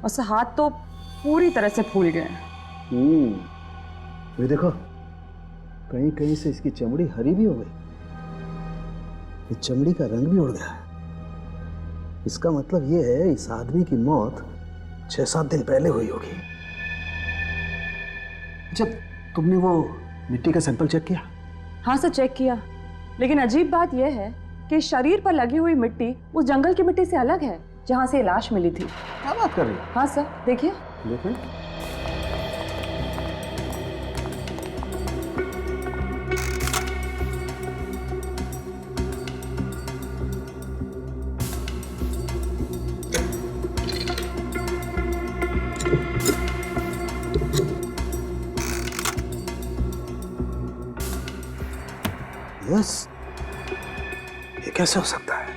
उसका हाथ तो पूरी तरह से फूल गए। ये देखो, कहीं कहीं से इसकी चमड़ी हरी भी हो गई, ये चमड़ी का रंग भी उड़ गया है। इसका मतलब ये है इस आदमी की मौत 6-7 दिन पहले हुई होगी। जब तुमने वो मिट्टी का सैंपल चेक किया? हाँ सर, चेक किया, लेकिन अजीब बात यह है कि शरीर पर लगी हुई मिट्टी उस जंगल की मिट्टी से अलग है जहाँ से लाश मिली थी। क्या बात कर रही हो? हाँ सर, देखिए। देखें। यस, ये कैसे हो सकता है?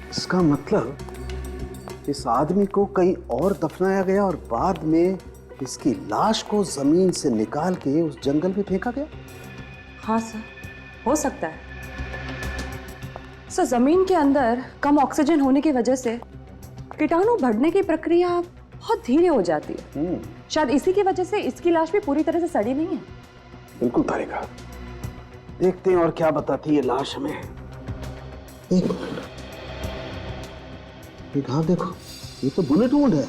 इसका मतलब इस आदमी को कहीं और दफनाया गया और बाद में इसकी लाश को जमीन से निकाल के उस जंगल में फेंका गया। हाँ सर, हो सकता है। सर, जमीन के अंदर कम ऑक्सीजन होने की वजह से कीटाणु बढ़ने की प्रक्रिया बहुत धीरे हो जाती है। शायद इसी की वजह से इसकी लाश भी पूरी तरह से सड़ी नहीं है। बिल्कुल तारिका, देखते हैं और क्या बताती है लाश हमें। एक मिनट, ये घाव देखो, ये तो बुलेट वुंड है,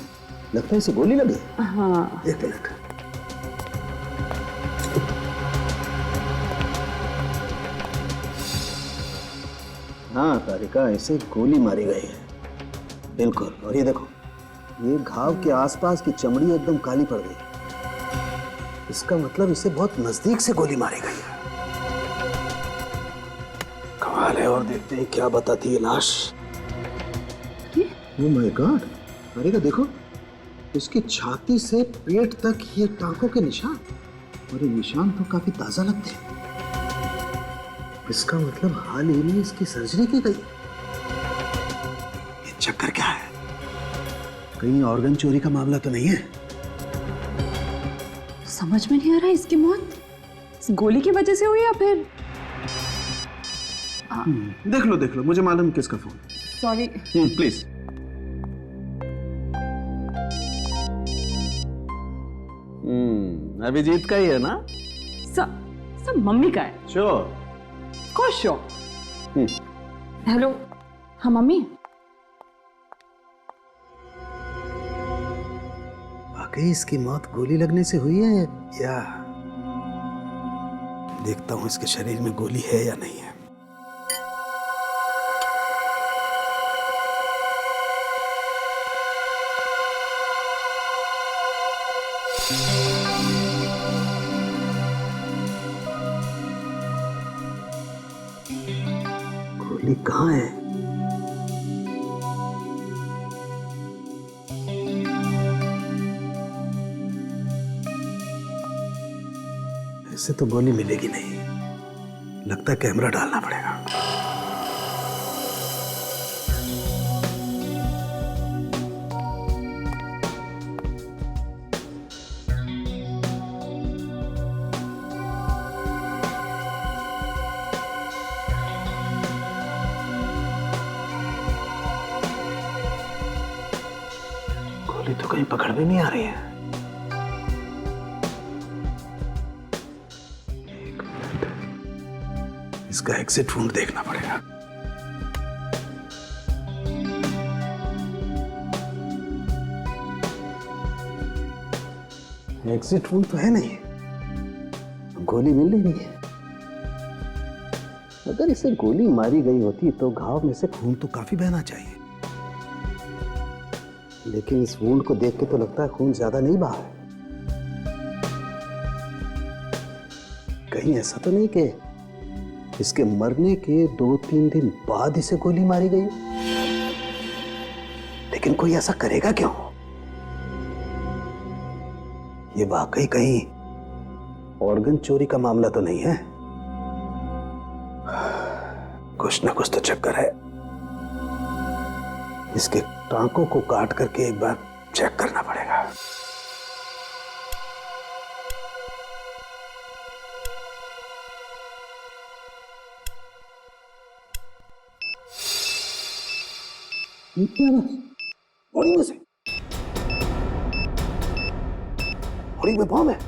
लगता है इसे गोली लगी। हाँ। एक मिनट, हाँ तारिका, इसे गोली मारी गई है, बिल्कुल। और ये देखो, ये घाव के आसपास की चमड़ी एकदम काली पड़ गई, इसका मतलब इसे बहुत नजदीक से गोली मारी गई है। कमाल है। और देखते हैं क्या बताती है लाश। ओह माय गॉड, तारिका देखो, इसकी छाती से पेट तक ये टांकों के निशान, और ये निशान तो काफी ताजा लगते हैं। इसका मतलब हाल ही में इसकी सर्जरी की गई। ये चक्कर क्या है? कहीं ऑर्गन चोरी का मामला तो नहीं है? समझ में नहीं आ रहा, इसकी मौत इस गोली की वजह से हुई या फिर देख लो, मुझे मालूम किसका फोन। सॉरी। प्लीज। अभिजीत का ही है ना? सब मम्मी का है। श्योर? खुश हो? हेलो, हाँ मम्मी। वाकई इसकी मौत गोली लगने से हुई है या? देखता हूं इसके शरीर में गोली है या नहीं है। गोली कहाँ है? ऐसे तो गोली मिलेगी नहीं, लगता है कैमरा डालना पड़ेगा। गोली तो कहीं पकड़ में नहीं आ रही है। एक मिनट, इसका एग्जिट वुंड देखना पड़ेगा। एग्जिट वुंड तो है नहीं, गोली मिल नहीं रही है। अगर इसे गोली मारी गई होती तो घाव में से खून तो काफी बहना चाहिए, लेकिन इस वुंड को देख के तो लगता है खून ज्यादा नहीं बहा है। कहीं ऐसा तो नहीं कि इसके मरने के 2-3 दिन बाद इसे गोली मारी गई? लेकिन कोई ऐसा करेगा क्यों? ये वाकई कहीं ऑर्गन चोरी का मामला तो नहीं है? कुछ ना कुछ तो चक्कर है। इसके टांकों को काट करके एक बार चेक करना पड़ेगा। ये क्या बॉडी में से? और ये बॉम्ब है।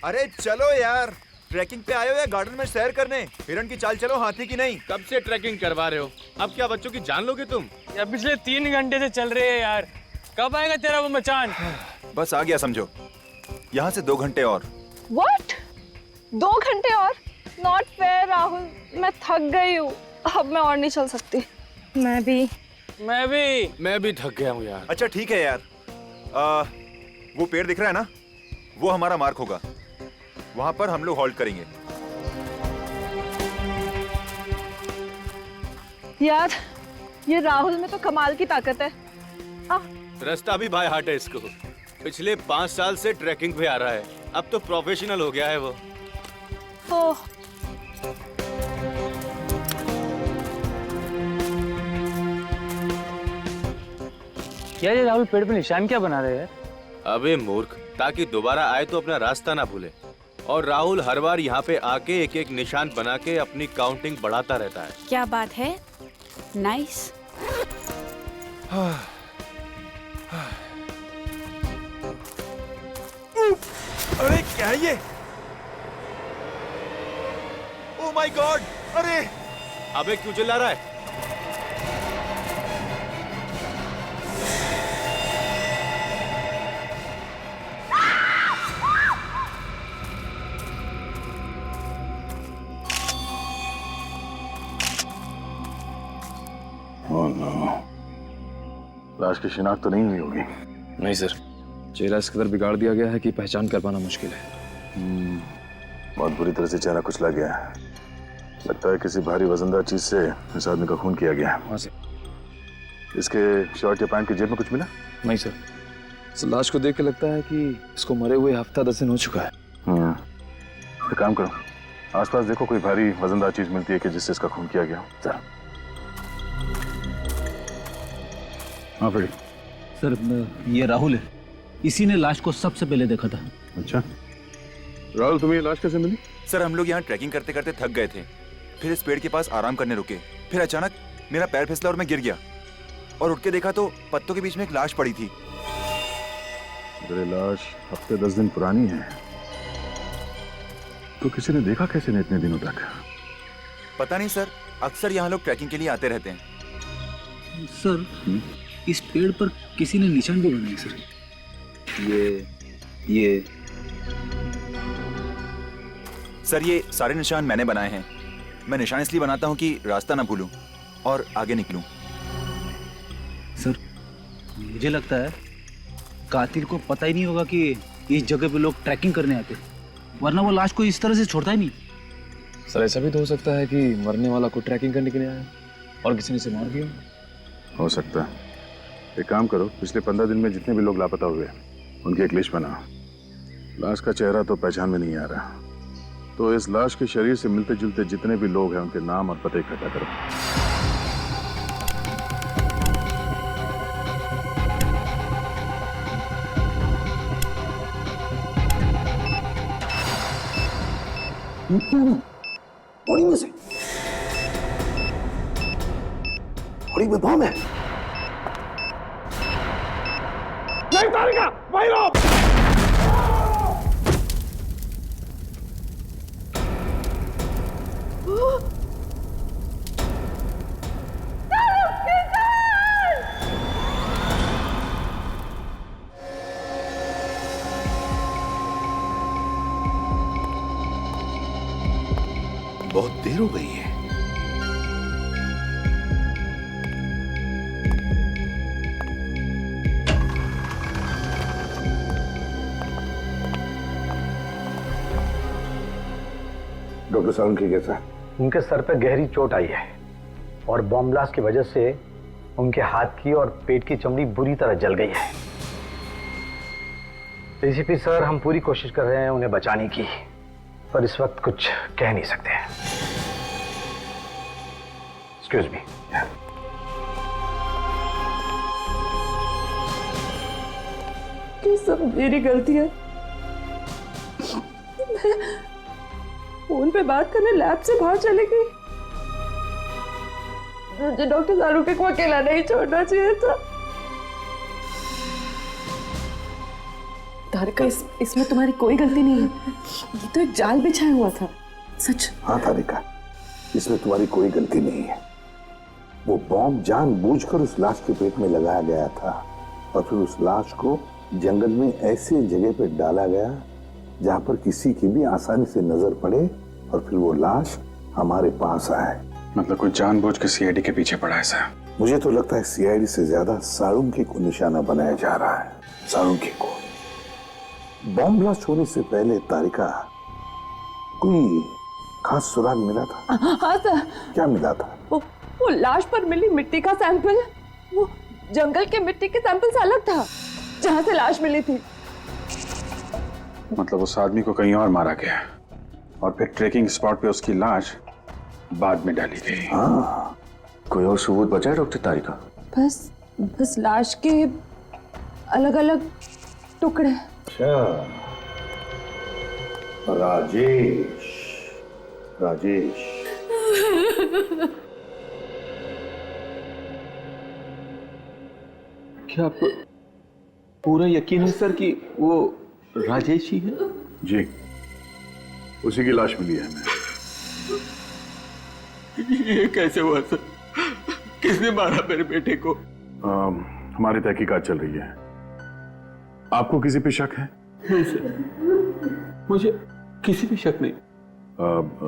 अरे चलो यार, ट्रैकिंग पे आए हो या गार्डन में सैर करने? हिरन की चाल चलो, हाथी की नहीं। कब से ट्रैकिंग करवा रहे हो? अब क्या बच्चों की जान लोगे तुम? यार पिछले 3 घंटे से चल रहे हैं यार, कब आएगा तेरा वो मचान? बस आ गया समझो। यहाँ से 2 घंटे और। What? 2 घंटे और? Not fair राहुल, मैं थक गई हूँ, अब मैं और नहीं चल सकती। मैं भी थक गया हूँ यार। अच्छा ठीक है यार, वो पेड़ दिख रहा है ना, वो हमारा मार्क होगा। वहां पर हम लोग हॉल्ट करेंगे। यार ये राहुल में तो कमाल की ताकत है। रास्ता भी बाय हार्ट है इसको। पिछले 5 साल से ट्रैकिंग पे आ रहा है, अब तो प्रोफेशनल हो गया है वो। ओह क्या ये राहुल पेड़ पे निशान क्या बना रहे हैं? अबे मूर्ख, ताकि दोबारा आए तो अपना रास्ता ना भूले। और राहुल हर बार यहाँ पे आके एक एक निशान बना के अपनी काउंटिंग बढ़ाता रहता है। क्या बात है, नाइस। अरे क्या है ये? Oh my God! अरे अबे क्यों चिल्ला रहा है? लाश की शिनाख्त तो नहीं हुई होगी? नहीं सर, चेहरा इस कदर बिगाड़ दिया गया है कि पहचान कर पाना मुश्किल है। बहुत बुरी तरह से चेहरा कुचला गया है। लगता है किसी भारी वजनदार चीज से इस आदमी का खून किया गया है। हाँ सर। इसके शर्ट या पैंट की जेब में कुछ मिला? नहीं सर, इस लाश को देख के लगता है कि इसको मरे हुए हफ्ता 10 दिन हो चुका है। एक काम करो, आसपास देखो कोई भारी वजनदार चीज मिलती है कि जिससे इसका खून किया गया। सर हाँ फ्रेडी। सर ये राहुल है, इसी ने लाश को सबसे पहले देखा था। अच्छा राहुल, तुम्हें ये लाश कैसे मिली? सर हम लोग यहाँ ट्रैकिंग करते करते थक गए थे, फिर इस पेड़ के पास आराम करने रुके, फिर अचानक मेरा पैर फिसला और मैं गिर गया और उठ के देखा तो पत्तों के बीच में एक लाश पड़ी थी। अगर ये लाश हफ्ते 10 दिन पुरानी है तो किसी ने देखा कैसे नहीं इतने दिनों तक? पता नहीं सर, अक्सर यहाँ लोग ट्रैकिंग के लिए आते रहते हैं। सर इस पेड़ पर किसी ने निशान भी बनाए सर। ये सर ये सारे निशान मैंने बनाए हैं। मैं निशान इसलिए बनाता हूँ कि रास्ता ना भूलूं और आगे निकलूं। सर मुझे लगता है कातिल को पता ही नहीं होगा कि इस जगह पे लोग ट्रैकिंग करने आते, वरना वो लाश को इस तरह से छोड़ता ही नहीं। सर ऐसा भी तो हो सकता है कि मरने वाला को ट्रैकिंग करने के लिए आया और किसी ने इसे मार दिया। हो सकता है। एक काम करो, पिछले 15 दिन में जितने भी लोग लापता हुए उनकी एक लिस्ट बना। लाश का चेहरा तो पहचान में नहीं आ रहा, तो इस लाश के शरीर से मिलते जुलते जितने भी लोग हैं उनके नाम और पते इकट्ठा करो। बॉडी में से बॉडी में बॉम्ब है। नहीं तारिका, वही लो। बहुत देर हो गई है। डॉक्टर साहब उनकी कैसा है? उनके सर पे गहरी चोट आई है और बॉम्ब ब्लास्ट की वजह से उनके हाथ की और पेट की चमड़ी बुरी तरह जल गई है। एसीपी सर, हम पूरी कोशिश कर रहे हैं उन्हें बचाने की, पर इस वक्त कुछ कह नहीं सकते। Excuse me. ये सब मेरी गलती है। मैं फोन पे बात करने लैब से बाहर चली गई। मुझे डॉक्टर शाहरुख को अकेला नहीं छोड़ना चाहिए था। तारिका, इसमें तुम्हारी कोई गलती नहीं है। ये तो एक जाल बिछाया हुआ था। सच। हाँ तारिका, इसमें तुम्हारी कोई गलती नहीं है। वो बॉम्ब जानबूझकर उस लाश के पेट में लगाया गया था और फिर उस लाश को जंगल में ऐसे जगह पे डाला गया जहां पर किसी की भी आसानी से नजर पड़े और फिर वो लाश हमारे पास आए। मतलब कोई जानबूझ के सीआईडी के पीछे पड़ा है सर? मुझे तो लगता है सीआईडी से ज्यादा साळुंखे को निशाना बनाया जा रहा है। साळुंखे को। बॉम्ब ब्लास्ट होने से पहले तारिका कोई खास सुराग मिला था? हाँ सर। क्या मिला था? वो लाश पर मिली मिट्टी का सैंपल वो जंगल के मिट्टी के सैंपल से अलग था जहां से लाश मिली थी। मतलब उस आदमी को कहीं और मारा गया और फिर ट्रेकिंग स्पॉट पे उसकी लाश बाद में डाली गई। हाँ। कोई और सबूत बचा है डॉक्टर तारिका? बस लाश के अलग अलग टुकड़े। अच्छा, राजेश। क्या आपको पूरा यकीन है सर कि वो राजेश ही है? जी, उसी की लाश मिली है हमें। ये कैसे हुआ सर? किसने मारा मेरे बेटे को? हमारी तहकीकात चल रही है। आपको किसी पे शक है? नहीं सर, मुझे किसी पे शक नहीं।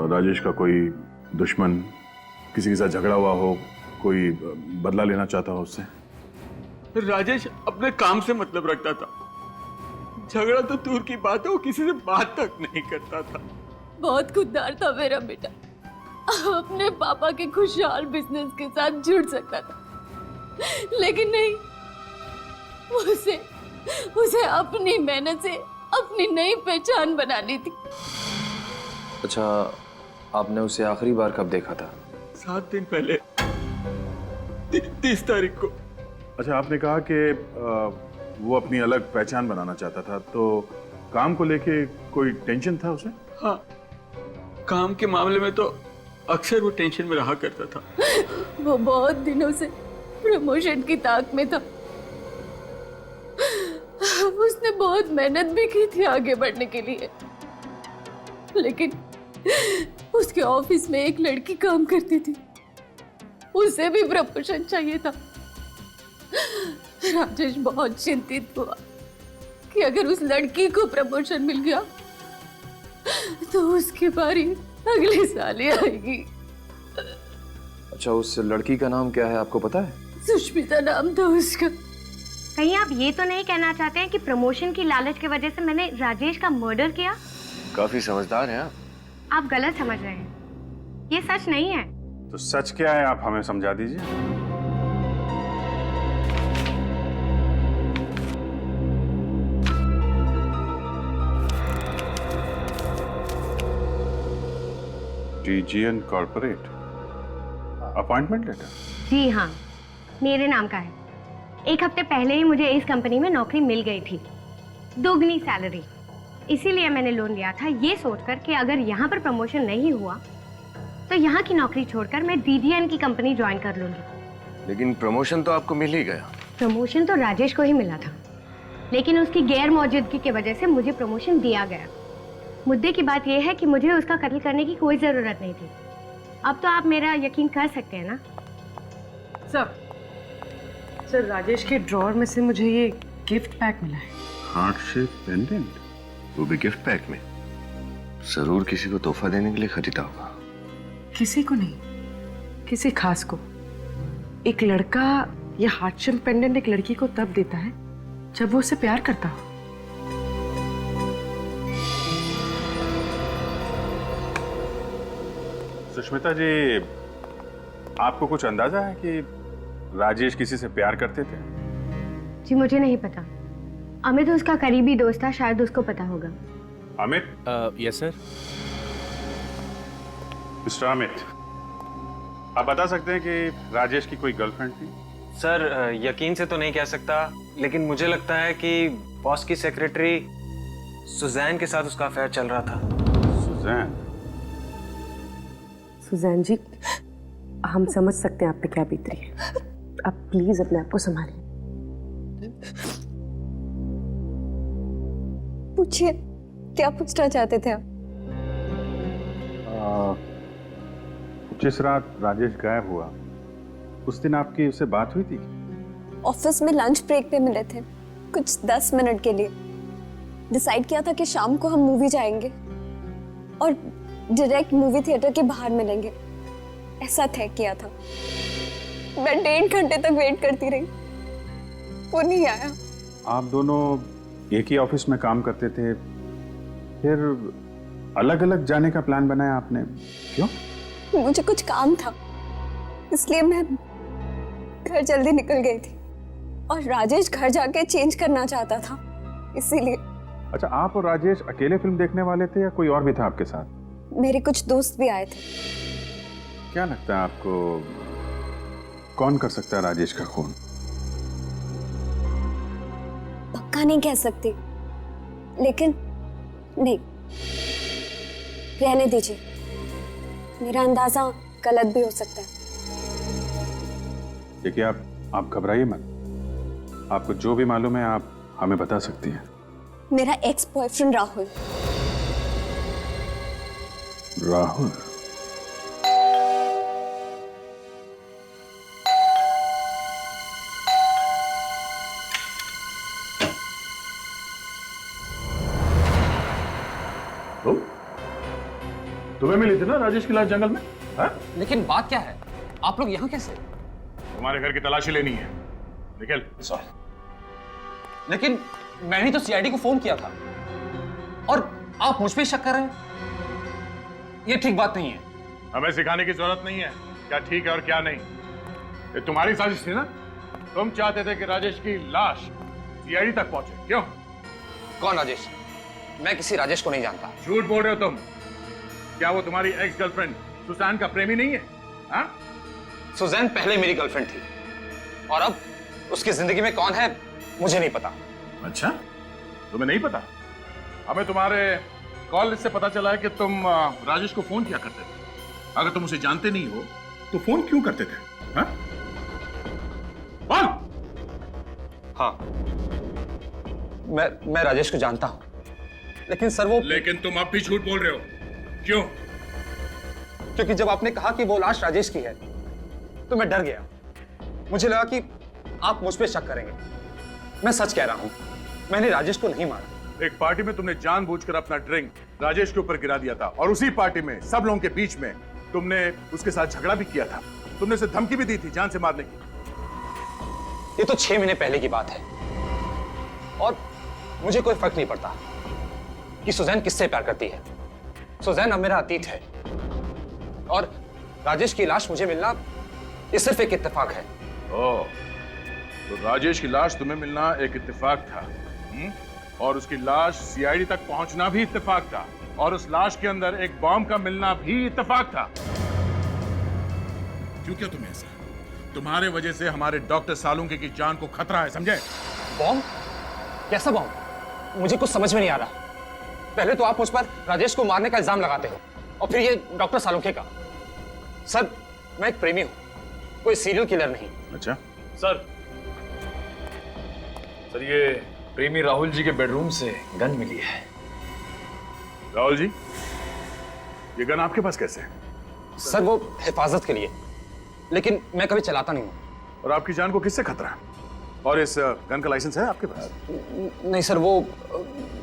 राजेश का कोई दुश्मन, किसी के साथ झगड़ा हुआ हो, कोई बदला लेना चाहता हो उससे? राजेश अपने काम से मतलब रखता था। झगड़ा तो दूर की बात है, वो किसी से बात तक नहीं करता था। बहुत खुददार था मेरा बेटा। अपने पापा के खुशहाल बिजनेस के साथ जुड़ सकता था, लेकिन नहीं, उसे अपनी मेहनत से अपनी नई पहचान बनानी थी। अच्छा, आपने उसे आखिरी बार कब देखा था? 7 दिन पहले, 30 तारीख को। अच्छा, आपने कहा कि वो अपनी अलग पहचान बनाना चाहता था, तो काम को लेके कोई टेंशन था उसे? हाँ, काम के मामले में तो अक्सर वो टेंशन में रहा करता था। वो बहुत दिनों से प्रमोशन की ताक में था। उसने बहुत मेहनत भी की थी आगे बढ़ने के लिए, लेकिन उसके ऑफिस में एक लड़की काम करती थी, उसे भी प्रमोशन चाहिए था। राजेश बहुत चिंतित हुआ कि अगर उस लड़की को प्रमोशन मिल गया तो उसकी बारी अगले साल ही आएगी। अच्छा, उस लड़की का नाम क्या है, आपको पता है? सुष्मिता नाम था उसका। कहीं आप ये तो नहीं कहना चाहते हैं कि प्रमोशन की लालच की वजह से मैंने राजेश का मर्डर किया? काफी समझदार हैं आप। आप गलत समझ रहे हैं, ये सच नहीं है। तो सच क्या है, आप हमें समझा दीजिए। DGN corporate appointment letter? जी हाँ, मेरे नाम का है। 1 हफ्ते पहले ही मुझे इस कंपनी में नौकरी मिल गई थी, दोगुनी सैलरी। इसीलिए मैंने लोन लिया था, ये सोचकर कि अगर यहाँ पर प्रमोशन नहीं हुआ तो यहाँ की नौकरी छोड़कर मैं DGN की कंपनी ज्वाइन कर लूंगी। लेकिन प्रमोशन तो आपको मिल ही गया। प्रमोशन तो राजेश को ही मिला था, लेकिन उसकी गैर मौजूदगी की वजह से मुझे प्रमोशन दिया गया। मुद्दे की बात यह है कि मुझे उसका कत्ल करने की कोई जरूरत नहीं थी। अब तो आप मेरा यकीन कर सकते हैं ना? सर, राजेश के ड्रॉअर में से मुझे ये गिफ्ट पैक मिला है। हार्ट शेप पेंडेंट, वो भी गिफ्ट पैक में? जरूर किसी को तोहफा देने के लिए खरीदा होगा। किसी को नहीं, किसी खास को। एक लड़का ये हार्ट शेप पेंडेंट एक लड़की को तब देता है जब वो उसे प्यार करता हो। सुष्मिता जी, आपको कुछ अंदाजा है कि राजेश किसी से प्यार करते थे? जी मुझे नहीं पता। अमित उसका करीबी दोस्त था, शायद उसको पता होगा। Amit? Yes sir. Mister Amit, आप बता सकते हैं कि राजेश की कोई गर्लफ्रेंड थी? सर यकीन से तो नहीं कह सकता, लेकिन मुझे लगता है कि बॉस की सेक्रेटरी सुजैन के साथ उसका अफेयर चल रहा था। सुजैन? सुजैन जी, हम समझ सकते हैं आप पे क्या बीत रही है। आप प्लीज अपने आप को संभालिए। पूछिए, क्या पूछना चाहते थे आप? जिस रात राजेश गायब हुआ, उस दिन आपकी उससे बात हुई थी? ऑफिस में लंच ब्रेक पे मिले थे, कुछ 10 मिनट के लिए। डिसाइड किया था कि शाम को हम मूवी जाएंगे और डायरेक्ट मूवी थिएटर के बाहर मिलेंगे, ऐसा तय किया था। मैं 1.5 घंटे तक वेट करती रही, वो नहीं आया। आप दोनों एक ही ऑफिस में काम करते थे, फिर अलग अलग जाने का प्लान बनाया आपने, क्यों? मुझे कुछ काम था, इसलिए मैं घर जल्दी निकल गई थी और राजेश घर जाके चेंज करना चाहता था, इसीलिए। अच्छा, आप और राजेश अकेले फिल्म देखने वाले थे या कोई और भी था आपके साथ? मेरे कुछ दोस्त भी आए थे। क्या लगता है आपको, कौन कर सकता है राजेश का खून? पक्का नहीं कह सकती, लेकिन नहीं, रहने दीजिए, मेरा अंदाजा गलत भी हो सकता है। देखिए, आप घबराइए मत। आपको जो भी मालूम है आप हमें बता सकती हैं। मेरा एक्स बॉयफ्रेंड राहुल। राहुल? तुम्हें मिली थी ना राजेश की लाश जंगल में? हा? लेकिन बात क्या है, आप लोग यहाँ कैसे? तुम्हारे घर की तलाशी लेनी है, निकल। लेकिन मैंने तो सीआईडी को फोन किया था और आप मुझ पे शक कर रहे हैं, ये ठीक बात नहीं है। हमें सिखाने की जरूरत नहीं है क्या ठीक है और क्या नहीं। ये तुम्हारी साजिश थी ना? तुम चाहते थे कि राजेश की लाश सीआईडी तक पहुंचे, क्यों? कौन राजेश? मैं किसी राजेश को नहीं जानता। झूठ बोल रहे हो तुम। क्या वो तुम्हारी एक्स गर्लफ्रेंड सुजैन का प्रेमी नहीं है? हा? सुजैन पहले मेरी गर्लफ्रेंड थी और अब उसकी जिंदगी में कौन है मुझे नहीं पता। अच्छा, तुम्हें नहीं पता? हमें तुम्हारे कॉल लिस्ट से पता चला है कि तुम राजेश को फोन किया करते थे। अगर तुम उसे जानते नहीं हो तो फोन क्यों करते थे? हा? हाँ, मैं राजेश को जानता हूं, लेकिन सर वो। लेकिन तुम अब भी झूठ बोल रहे हो, क्यों? क्योंकि जब आपने कहा कि वो लाश राजेश की है तो मैं डर गया। मुझे लगा कि आप मुझ पे शक करेंगे। मैं सच कह रहा हूं, मैंने राजेश को नहीं मारा। एक पार्टी में तुमने जानबूझकर अपना ड्रिंक राजेश के ऊपर गिरा दिया था और उसी पार्टी में सब लोगों के बीच में तुमने उसके साथ झगड़ा भी किया था। तुमने उसे धमकी भी दी थी जान से मारने की। ये तो 6 महीने पहले की बात है और मुझे कोई फर्क नहीं पड़ता कि सुजैन किससे प्यार करती है। सुजैन अब मेरा अतीत है और राजेश की लाश मुझे मिलना ये सिर्फ एक इत्तेफाक है। ओह, तो राजेश की लाश तुम्हें मिलना एक इत्तेफाक था, और उसकी लाश सीआईडी तक पहुंचना भी इत्तेफाक था, और उस लाश के अंदर एक बॉम्ब का मिलना भी इत्तेफाक था। क्यों क्या तुम्हें ऐसा? तुम्हारे वजह से हमारे डॉक्टर सालुंके की जान को खतरा है, समझे? बॉम्ब? कैसा बॉम्ब? मुझे कुछ समझ में नहीं आ रहा। पहले तो आप मुझ पर राजेश को मारने का इल्जाम लगाते हो और फिर ये डॉक्टर सालुंके का। सर, मैं एक प्रेमी हूं, कोई सीरियल किलर नहीं। अच्छा सर, ये प्रेमी राहुल जी के बेडरूम से गन मिली है। राहुल जी, ये गन आपके पास कैसे है? सर, वो हिफाजत के लिए, लेकिन मैं कभी चलाता नहीं हूँ। और आपकी जान को किससे खतरा है? और इस गन का लाइसेंस है आपके पास? नहीं सर, वो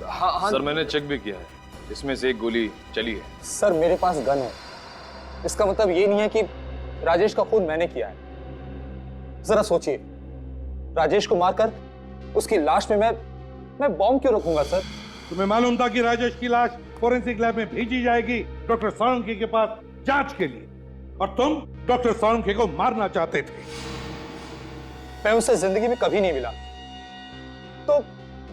हाँ। सर, मैंने चेक भी किया है, इसमें से एक गोली चली है। सर, मेरे पास गन है, इसका मतलब ये नहीं है कि राजेश का खून मैंने किया है। जरा सोचिए, राजेश को मारकर उसकी लाश में मैं बॉम्ब क्यों रखूंगा सर? तुम्हें मालूम था कि राजेश की लाश फोरेंसिक लैब में भेजी जाएगी डॉक्टर सालुंके के पास जांच के लिए, और तुम डॉक्टर सालुंके को मारना चाहते थे। मैं उसे जिंदगी में कभी नहीं मिला, तो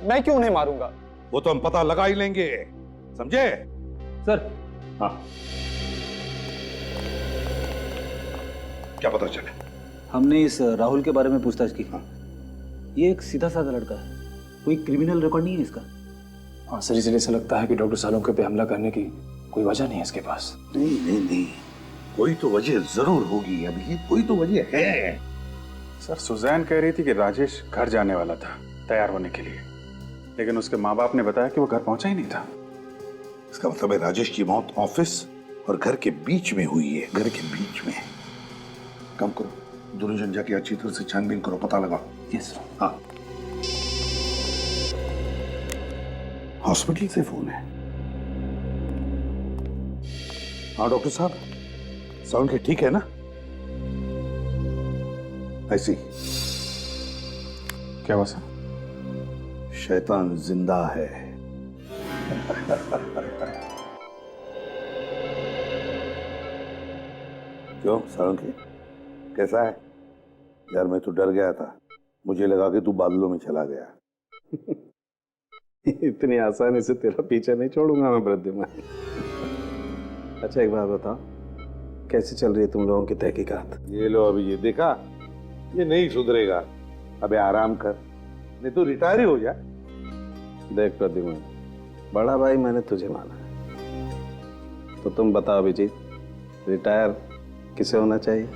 मैं क्यों उन्हें मारूंगा? वो तो हम पता लगा ही लेंगे, समझे? सर। हाँ, क्या पता चला? हमने इस राहुल के बारे में पूछताछ की। ये एक सीधा साधा लड़का है, कोई क्रिमिनल रिकॉर्ड नहीं है इसका। हाँ सर, इसलिए ऐसा लगता है कि डॉक्टर सालुंके पे हमला करने की कोई वजह नहीं है इसके पास। नहीं नहीं नहीं, कोई तो वजह जरूर होगी अभी, कोई तो वजह है। सर सुजैन कह रही थी कि राजेश घर जाने वाला था तैयार होने के लिए, लेकिन उसके माँ बाप ने बताया कि वो घर पहुंचा ही नहीं था। इसका मतलब है राजेश की मौत ऑफिस और घर के बीच में हुई है, घर के बीच में। काम करो, दोनों जन जाके अच्छी तरह से छानबीन करो, पता लगाओ। Yes sir. हाँ, हॉस्पिटल से फोन है। हाँ डॉक्टर साहब, साउंड के ठीक है ना? ऐसी क्या हुआ सर? शैतान जिंदा है। क्यों सालुंके, कैसा है? यार मैं तो डर गया था, मुझे लगा कि तू बादलों में चला गया। इतनी आसानी से तेरा पीछा नहीं छोड़ूंगा मैं वृद्धिमान। अच्छा एक बात बताओ, कैसे चल रही है तुम लोगों की तहकीकात? ये लो अभी, ये देखा, ये नहीं सुधरेगा। अबे आराम कर, नहीं तो रिटायर ही हो जा। देख प्रद्युमन, बड़ा भाई मैंने तुझे माना है, तो तुम बताओ अभिजीत, रिटायर किसे होना चाहिए?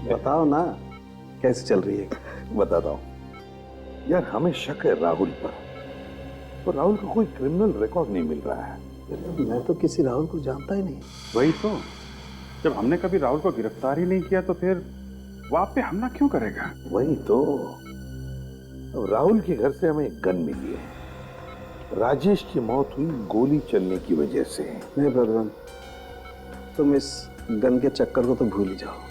बताओ ना, कैसे चल रही है? बताता हूँ यार, हमें शक है राहुल पर, तो राहुल का कोई क्रिमिनल रिकॉर्ड नहीं मिल रहा है। मैं तो किसी राहुल को जानता ही नहीं। वही तो, जब हमने कभी राहुल को गिरफ्तार ही नहीं किया तो फिर वो आप पे हमला क्यों करेगा? वही तो, अब राहुल के घर से हमें एक गन मिली है। राजेश की मौत हुई गोली चलने की वजह से। नहीं प्रद्युमन, तुम इस गन के चक्कर को तो भूल ही जाओ।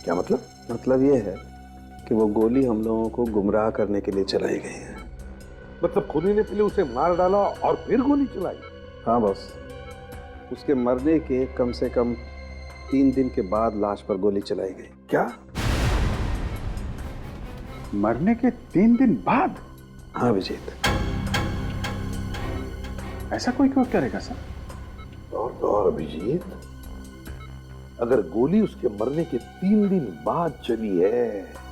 क्या मतलब? मतलब ये है कि वो गोली हम लोगों को गुमराह करने के लिए चलाई गई है। मतलब खुदी ने पहले उसे मार डाला और फिर गोली चलाई? हाँ बॉस, उसके मरने के कम से कम 3 दिन के बाद लाश पर गोली चलाई गई। क्या? मरने के 3 दिन बाद? हाँ अभिजीत। ऐसा कोई क्यों करेगा सर? और अभिजीत, अगर गोली उसके मरने के 3 दिन बाद चली है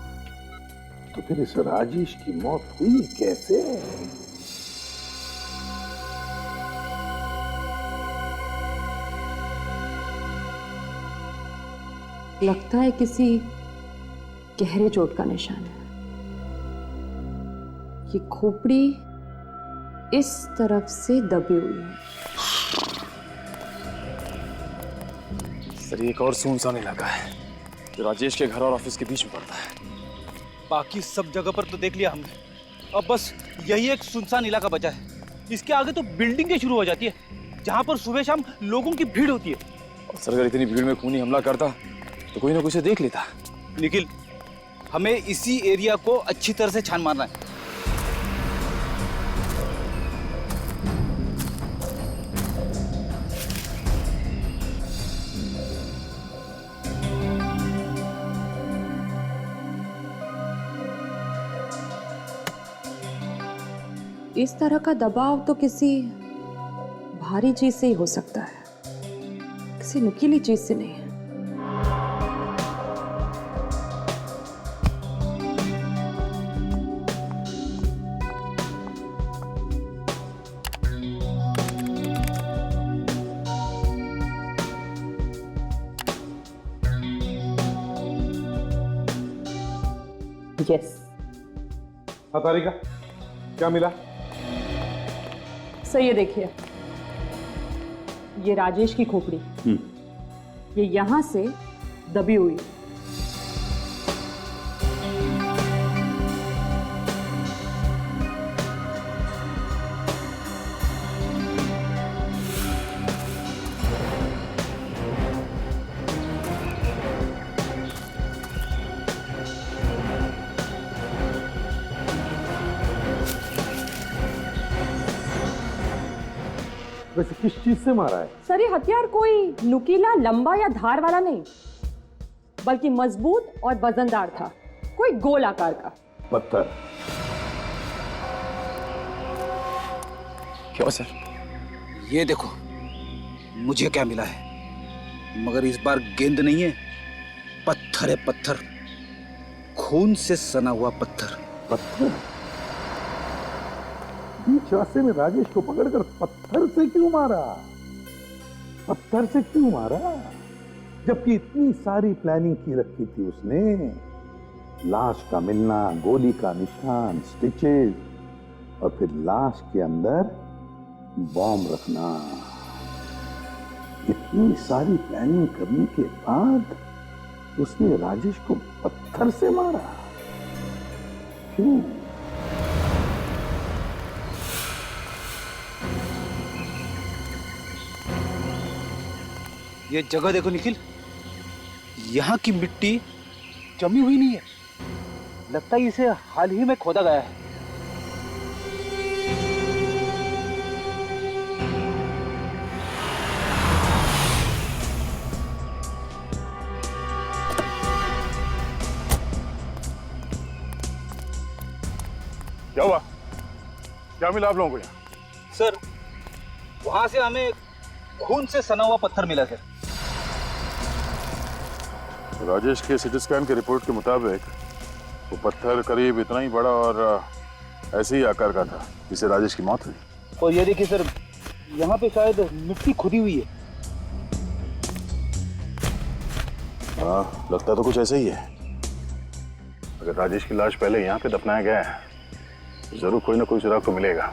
तो फिर इस राजेश की मौत हुई कैसे? लगता है किसी गहरे चोट का निशान है। ये खोपड़ी इस तरफ से दबी हुई है। सर ये एक और सुनसान इलाका है जो राजेश के घर और ऑफिस के बीच में पड़ता है। बाकी सब जगह पर तो देख लिया हमने, अब बस यही एक सुनसान इलाका बचा है। इसके आगे तो बिल्डिंगें शुरू हो जाती है जहां पर सुबह शाम लोगों की भीड़ होती है। और सर अगर इतनी भीड़ में खूनी हमला करता तो कोई ना कोई उसे देख लेता। निखिल, हमें इसी एरिया को अच्छी तरह से छान मारना है। इस तरह का दबाव तो किसी भारी चीज से ही हो सकता है, किसी नुकीली चीज से नहीं है। यस। हाँ तारिका, क्या मिला? सर ये देखिए, ये राजेश की खोपड़ी, ये यहां से दबी हुई है। वैसे किस चीज से मारा है? सर ये हथियार कोई नुकीला, लंबा या धार वाला नहीं, बल्कि मजबूत और वजनदार था, कोई गोल आकार का पत्थर। क्या सर? ये देखो मुझे क्या मिला है, मगर इस बार गेंद नहीं है, पत्थर है, पत्थर, खून से सना हुआ पत्थर। पत्थर? बीच रास्ते में राजेश को पकड़कर पत्थर से क्यों मारा? पत्थर से क्यों मारा? जबकि इतनी सारी प्लानिंग की रखी थी उसने। लाश का मिलना, गोली का निशान, स्टिचेस, और फिर लाश के अंदर बॉम्ब रखना। इतनी सारी प्लानिंग करने के बाद उसने राजेश को पत्थर से मारा। क्यों? ये जगह देखो निखिल, यहाँ की मिट्टी जमी हुई नहीं है, लगता है इसे हाल ही में खोदा गया है। क्या हुआ? क्या मिला आप लोगों को यहाँ? सर, वहां से हमें खून से सना हुआ पत्थर मिला सर। राजेश के सिटी स्कैन के रिपोर्ट के मुताबिक वो पत्थर करीब इतना ही बड़ा और ऐसे ही आकार का था जिससे राजेश की मौत हुई। और ये देखिए सर, यहाँ पे शायद मिट्टी खुदी हुई है। हाँ, लगता तो कुछ ऐसा ही है। अगर राजेश की लाश पहले यहाँ पे दफनाया गया है, जरूर कोई ना कोई सुराग तो मिलेगा।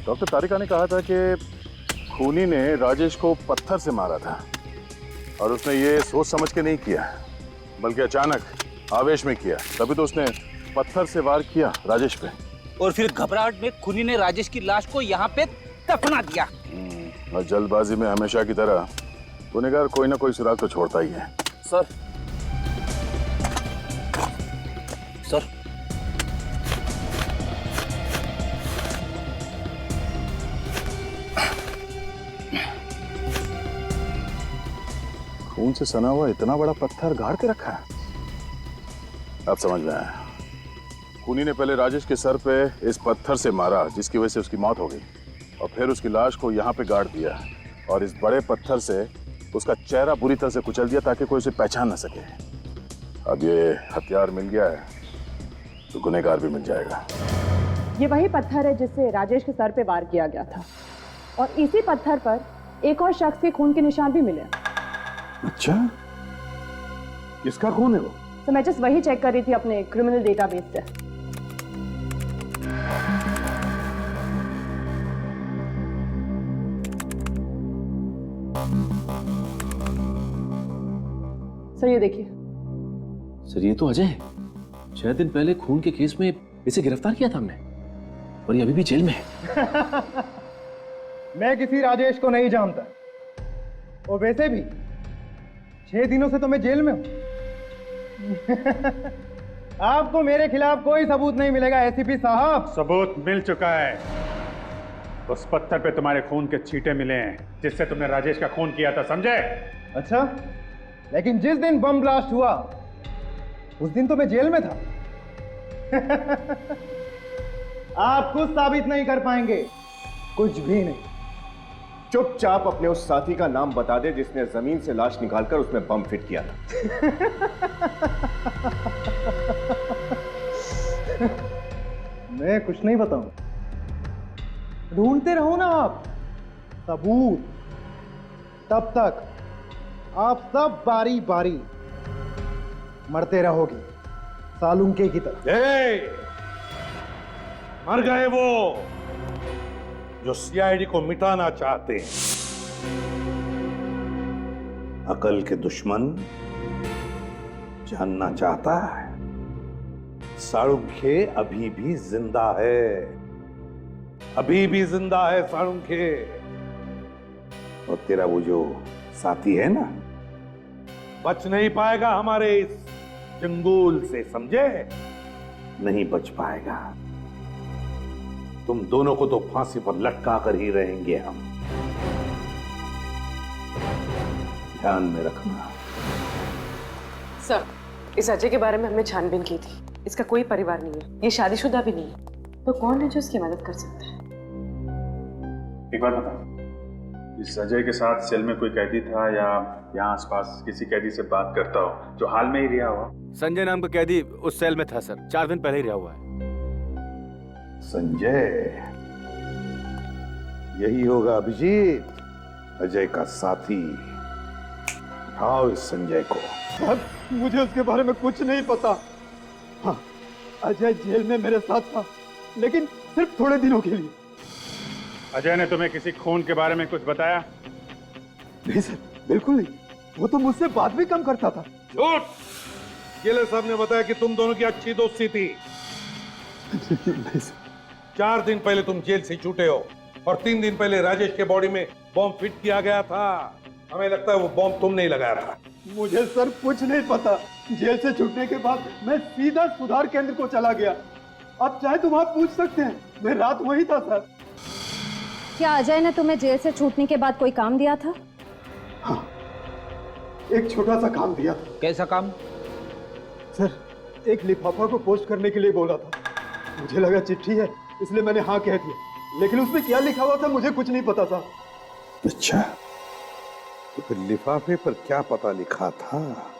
डॉक्टर तारिका ने कहा था कि खूनी ने राजेश को पत्थर से मारा था और उसने ये सोच समझ के नहीं किया, बल्कि अचानक आवेश में किया। तभी तो उसने पत्थर से वार किया राजेश पे। और फिर घबराहट में खूनी ने राजेश की लाश को यहाँ पे दफना दिया। और जल्दबाजी में हमेशा की तरह गुनहगार कोई ना कोई सुराग तो छोड़ता ही है। सर, सर, खून से सना हुआ इतना बड़ा पत्थर गाड़ के रखा है। अब समझ में आया। खूनी ने पहले राजेश के सर पे इस पत्थर से मारा, जिसकी वजह से उसकी मौत हो गई, और फिर उसकी लाश को यहाँ पे गाड़ दिया और इस बड़े पत्थर से उसका चेहरा बुरी तरह से कुचल दिया ताकि कोई उसे पहचान ना सके। अब ये हथियार मिल गया है तो गुनहगार भी मिल जाएगा। ये वही पत्थर है जिससे राजेश के सर पे वार किया गया था, और इसी पत्थर पर एक और शख्स के खून के निशान भी मिले। अच्छा, किसका खून है वो? तो मैं जस्ट वही चेक कर रही थी अपने क्रिमिनल डेटाबेस से। सर ये देखिए। सर ये तो अजय है। 6 दिन पहले खून के केस में इसे गिरफ्तार किया था हमने, और ये अभी भी जेल में है। मैं किसी राजेश को नहीं जानता, और वैसे भी 6 दिनों से तो मैं जेल में हूं। आपको मेरे खिलाफ कोई सबूत नहीं मिलेगा एसीपी साहब। सबूत मिल चुका है। उस पत्थर पे तुम्हारे खून के छींटे मिले हैं जिससे तुमने राजेश का खून किया था, समझे? अच्छा, लेकिन जिस दिन बम ब्लास्ट हुआ उस दिन तो मैं जेल में था। आप कुछ साबित नहीं कर पाएंगे, कुछ भी नहीं। चुपचाप अपने उस साथी का नाम बता दे जिसने जमीन से लाश निकालकर उसमें बम फिट किया था। मैं कुछ नहीं बताऊं। ढूंढते रहो ना आप सबूत, तब तक आप सब बारी बारी मरते रहोगे सालुंके की तरह। मर गए वो जो सीआईडी को मिटाना चाहते हैं। अकल के दुश्मन जानना चाहता है साळुंखे अभी भी जिंदा है, अभी भी जिंदा है साळुंखे। और तेरा वो जो साथी है ना, बच नहीं पाएगा हमारे इस जंगूल से, समझे? नहीं बच पाएगा। तुम दोनों को तो फांसी पर लटका कर ही रहेंगे हम, ध्यान में रखना। सर, इस अजय के बारे में हमने छानबीन की थी। इसका कोई परिवार नहीं है, ये शादीशुदा भी नहीं है, तो कौन है जो इसकी मदद कर सकता है? एक बात बताओ, इस अजय के साथ सेल में कोई कैदी था या यहाँ आसपास किसी कैदी से बात करता हो जो हाल में ही रिहा हुआ? संजय नाम का कैदी उस सेल में था सर, 4 दिन पहले ही रिहा हुआ है। संजय, यही होगा अभिजीत, अजय का साथी। उठाओ इस संजय को। सर, मुझे उसके बारे में कुछ नहीं पता। हाँ, अजय जेल में मेरे साथ था, लेकिन सिर्फ थोड़े दिनों के लिए। अजय ने तुम्हें किसी खून के बारे में कुछ बताया? नहीं सर, बिल्कुल नहीं। वो तो मुझसे बात भी कम करता था। झूठ! जेलर साहब ने बताया कि तुम दोनों की अच्छी दोस्ती थी। नहीं सर। 4 दिन पहले तुम जेल से छूटे हो और 3 दिन पहले राजेश के बॉडी में बॉम्ब फिट किया गया था। हमें लगता है वो बॉम्ब तुमने ही लगाया था। मुझे सर कुछ नहीं पता। जेल से छूटने के बाद मैं सीधा सुधार केंद्र को चला गया। आप चाहे तो वहां पूछ सकते हैं, मैं रात वही था सर। क्या अजय ने तुम्हें जेल से छूटने के बाद कोई काम दिया था? हाँ, एक छोटा सा काम दिया था। कैसा काम? सर, एक लिफाफा को पोस्ट करने के लिए बोला था। मुझे लगा चिट्ठी है, इसलिए मैंने हाँ कह दिया, लेकिन उसमें क्या लिखा हुआ था मुझे कुछ नहीं पता था। अच्छा, तो फिर लिफाफे पर क्या पता लिखा था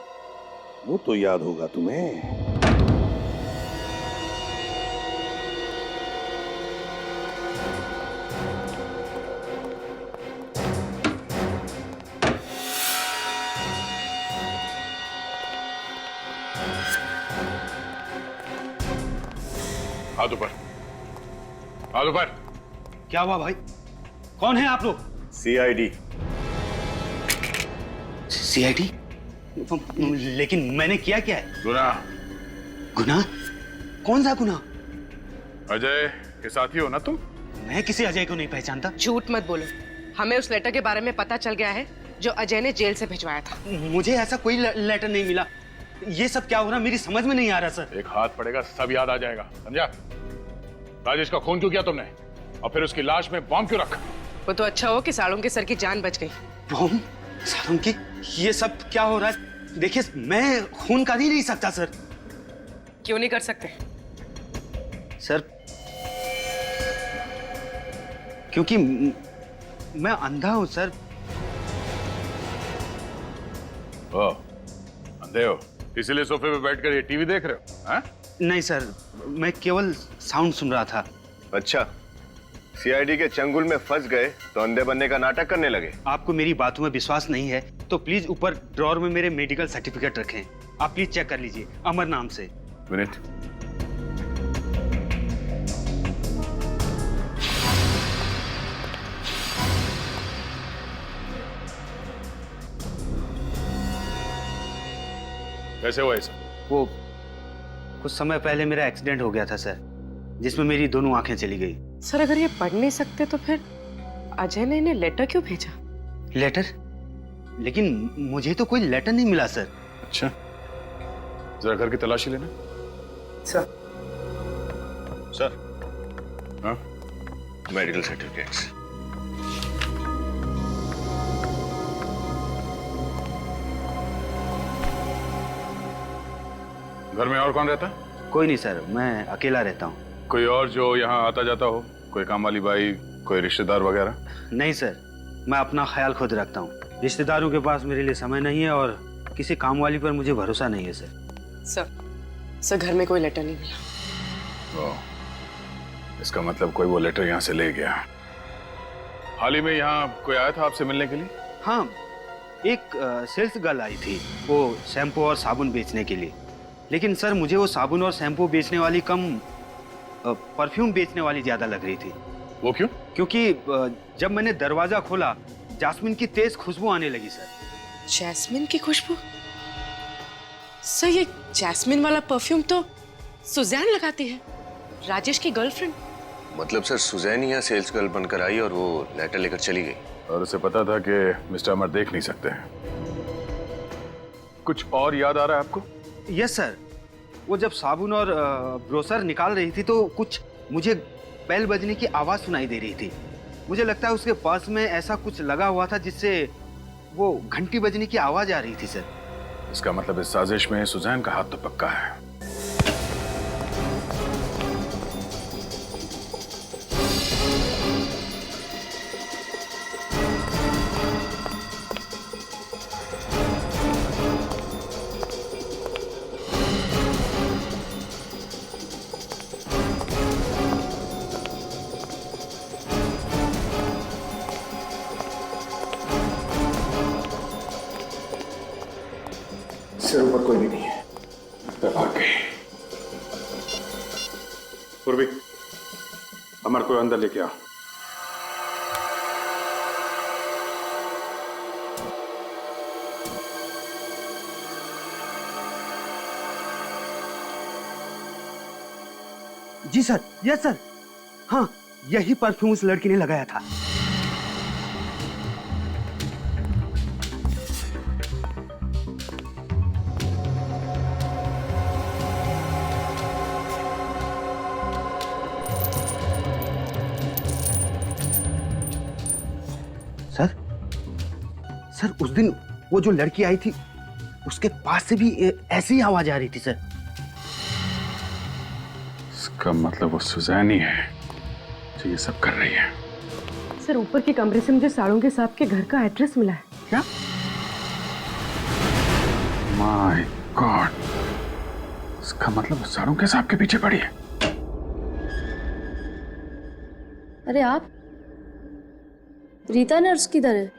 वो तो याद होगा तुम्हें। हाथ ऊपर, हाथ ऊपर। क्या हुआ भाई? कौन है आप लोग? सीआईडी। सीआईडी? लेकिन मैंने किया क्या है? गुनाह। गुनाह? कौन सा गुनाह? अजय के साथी हो ना तुम? मैं किसी अजय को नहीं पहचानता। झूठ मत बोलो, हमें उस लेटर के बारे में पता चल गया है जो अजय ने जेल से भिजवाया था। मुझे ऐसा कोई लेटर नहीं मिला। ये सब क्या हो रहा मेरी समझ में नहीं आ रहा सर। एक हाथ पड़ेगा सब याद आ जाएगा, समझा? राजेश का खून क्यों किया तुमने और फिर उसकी लाश में बॉम्ब क्यों रखा? वो तो अच्छा हो कि सालों के सर की जान बच गई। बॉम्ब? सालों की? ये सब क्या हो रहा है? देखिए, मैं खून कर ही नहीं सकता सर। क्यों नहीं कर सकते? सर, क्योंकि मैं अंधा हूं सर। ओ, अंधे हो इसीलिए सोफे पे बैठकर ये टीवी देख रहे हो? हाँ? नहीं सर, मैं केवल साउंड सुन रहा था। अच्छा, सीआईडी के चंगुल में फंस गए तो अंधे बनने का नाटक करने लगे। आपको मेरी बातों में विश्वास नहीं है तो प्लीज ऊपर ड्रॉर में मेरे मेडिकल सर्टिफिकेट रखें। आप प्लीज चेक कर लीजिए, अमर नाम से। मिनट। कैसे हुआ ऐसा? वो कुछ समय पहले मेरा एक्सीडेंट हो गया था सर, जिसमें मेरी दोनों आंखें चली गई। सर, अगर ये पढ़ नहीं सकते तो फिर अजय ने इन्हें लेटर क्यों भेजा? लेटर? लेकिन मुझे तो कोई लेटर नहीं मिला सर। अच्छा, जरा घर की तलाशी लेना। सर। सर। हाँ? Medical certificates. घर में और कौन रहता है? कोई नहीं सर, मैं अकेला रहता हूँ। कोई और जो यहाँ आता जाता हो? कोई काम वाली बाई, कोई रिश्तेदार वगैरह? नहीं सर, मैं अपना ख्याल खुद रखता हूँ। रिश्तेदारों के पास मेरे लिए समय नहीं है और किसी काम वाली पर मुझे भरोसा नहीं है सर। सर, घर में कोई लेटर नहीं मिला। इसका मतलब कोई वो लेटर यहाँ से ले गया। हाल ही में यहाँ कोई आया था आपसे मिलने के लिए? हाँ, एक सेल्स गर्ल आई थी, वो शैम्पू और साबुन बेचने के लिए। लेकिन सर, मुझे वो साबुन और शैम्पू बेचने वाली कम परफ्यूम बेचने वाली ज्यादा लग रही थी। वो क्यों? क्योंकि जब मैंने दरवाजा खोला, जास्मिन की तेज खुशबू आने लगी सर। जैस्मिन की खुशबू? सर, ये जैस्मिन वाला परफ्यूम तो सुजैन लगाती है, राजेश की गर्लफ्रेंड। मतलब सर, सुजैन यहाँ सेल्स गर्ल बनकर आई और वो लेटर लेकर चली गई। और उसे पता था कि मिस्टर अमर देख नहीं सकते हैं। कुछ और याद आ रहा है आपको? यस सर, वो जब साबुन और ब्रोसर निकाल रही थी तो कुछ मुझे बेल बजने की आवाज सुनाई दे रही थी। मुझे लगता है उसके पर्स में ऐसा कुछ लगा हुआ था जिससे वो घंटी बजने की आवाज आ रही थी सर। इसका मतलब इस साजिश में सुजैन का हाथ तो पक्का है। सर ऊपर कोई भी नहीं है। मैं भाग गई। पूर्वी, अमर को अंदर लेके आओ। जी सर, यस सर। हाँ, यही परफ्यूम उस लड़की ने लगाया था। सर उस दिन वो जो लड़की आई थी उसके पास से भी ऐसी ही आवाज आ रही थी सर। इसका मतलब वो सुजैन ही है जो ये सब कर रही है। सर ऊपर के कमरे से मुझे साळुंखे साहब के घर का एड्रेस मिला है। क्या? माय गॉड, इसका मतलब वो साळुंखे साहब के पीछे पड़ी है। अरे आप, रीता नर्स किधर है?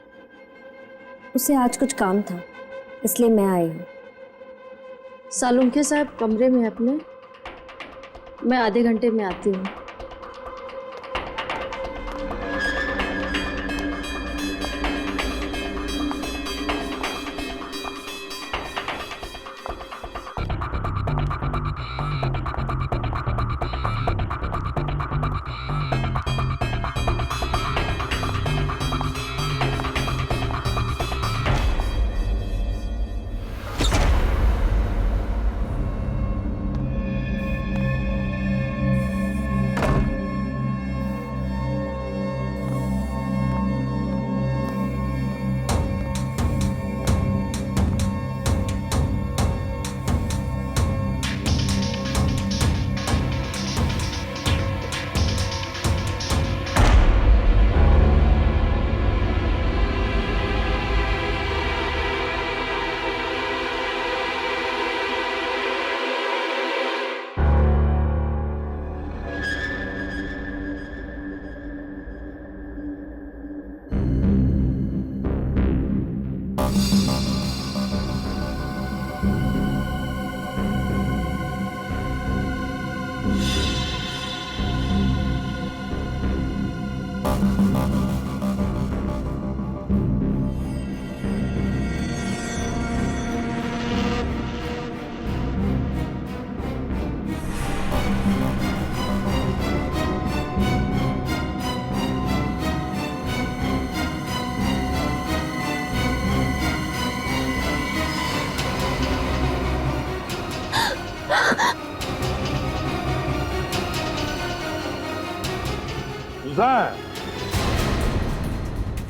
उसे आज कुछ काम था इसलिए मैं आई हूँ। साळुंखे साहब कमरे में अपने, मैं आधे घंटे में आती हूँ।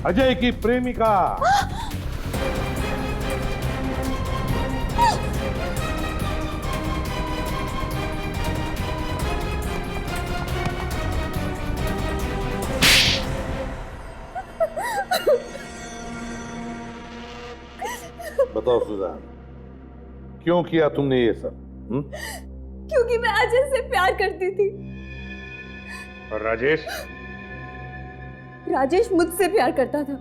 अजय की प्रेमिका बताओ सुजान, क्यों किया तुमने ये सब? क्योंकि मैं अजय से प्यार करती थी। और राजेश? राजेश मुझसे प्यार करता था,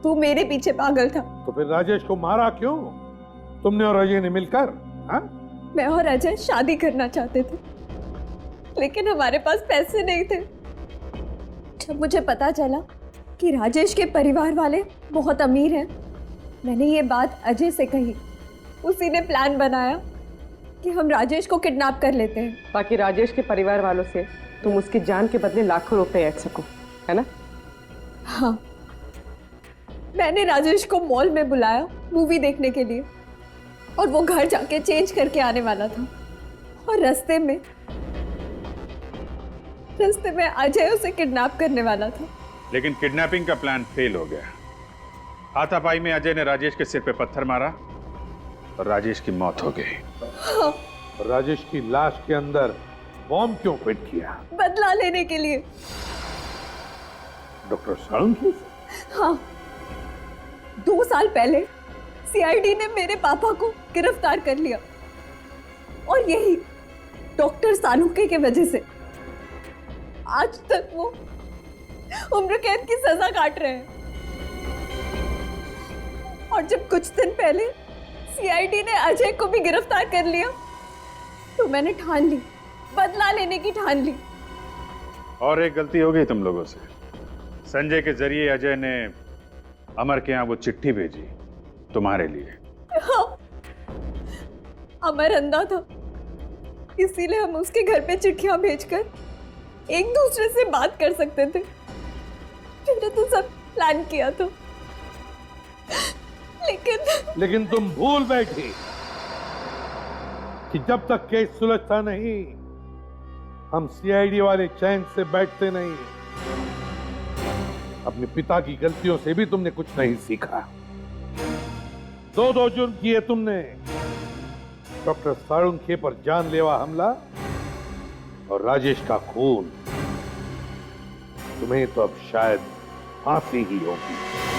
तू मेरे पीछे पागल था। तो फिर राजेश को मारा क्यों तुमने और अजय ने मिलकर? हा? मैं और अजय शादी करना चाहते थे, लेकिन हमारे पास पैसे नहीं थे। जब मुझे पता चला कि राजेश के परिवार वाले बहुत अमीर हैं, मैंने ये बात अजय से कही। उसी ने प्लान बनाया कि हम राजेश को किडनैप कर लेते हैं, ताकि राजेश के परिवार वालों से तुम उसकी जान के बदले लाखों रुपए ऐंठ सको, है ना? हाँ, मैंने राजेश को मॉल में बुलाया मूवी देखने के लिए, और वो घर जाके चेंज करके आने वाला था। और रास्ते में अजय उसे किडनैप करने वाला था। लेकिन किडनैपिंग का प्लान फेल हो गया। हाथापाई में अजय ने राजेश के सिर पे पत्थर मारा और राजेश की मौत हो गई। हाँ। राजेश की लाश के अंदर बॉम्ब क्यों फिट किया? बदला लेने के लिए। डॉक्टर साळुंखे? हाँ, 2 साल पहले सीआईडी ने मेरे पापा को गिरफ्तार कर लिया, और यही डॉक्टर साळुंखे की वजह से आज तक वो उम्र कैद की सजा काट रहे हैं। और जब कुछ दिन पहले सीआईडी ने अजय को भी गिरफ्तार कर लिया तो मैंने ठान ली, बदला लेने की ठान ली। और एक गलती हो गई तुम लोगों से। संजय के जरिए अजय ने अमर के यहाँ वो चिट्ठी भेजी तुम्हारे लिए। हाँ, अमर अंधा था, इसीलिए हम उसके घर पे चिट्ठियां भेजकर एक दूसरे से बात कर सकते थे। मैंने तो सब प्लान किया था, लेकिन तुम भूल बैठी कि जब तक केस सुलझता नहीं हम सीआईडी वाले चैन से बैठते नहीं। अपने पिता की गलतियों से भी तुमने कुछ नहीं सीखा। दो जुर्म किए तुमने, डॉक्टर साळुंखे पर जानलेवा हमला और राजेश का खून। तुम्हें तो अब शायद फांसी ही होगी।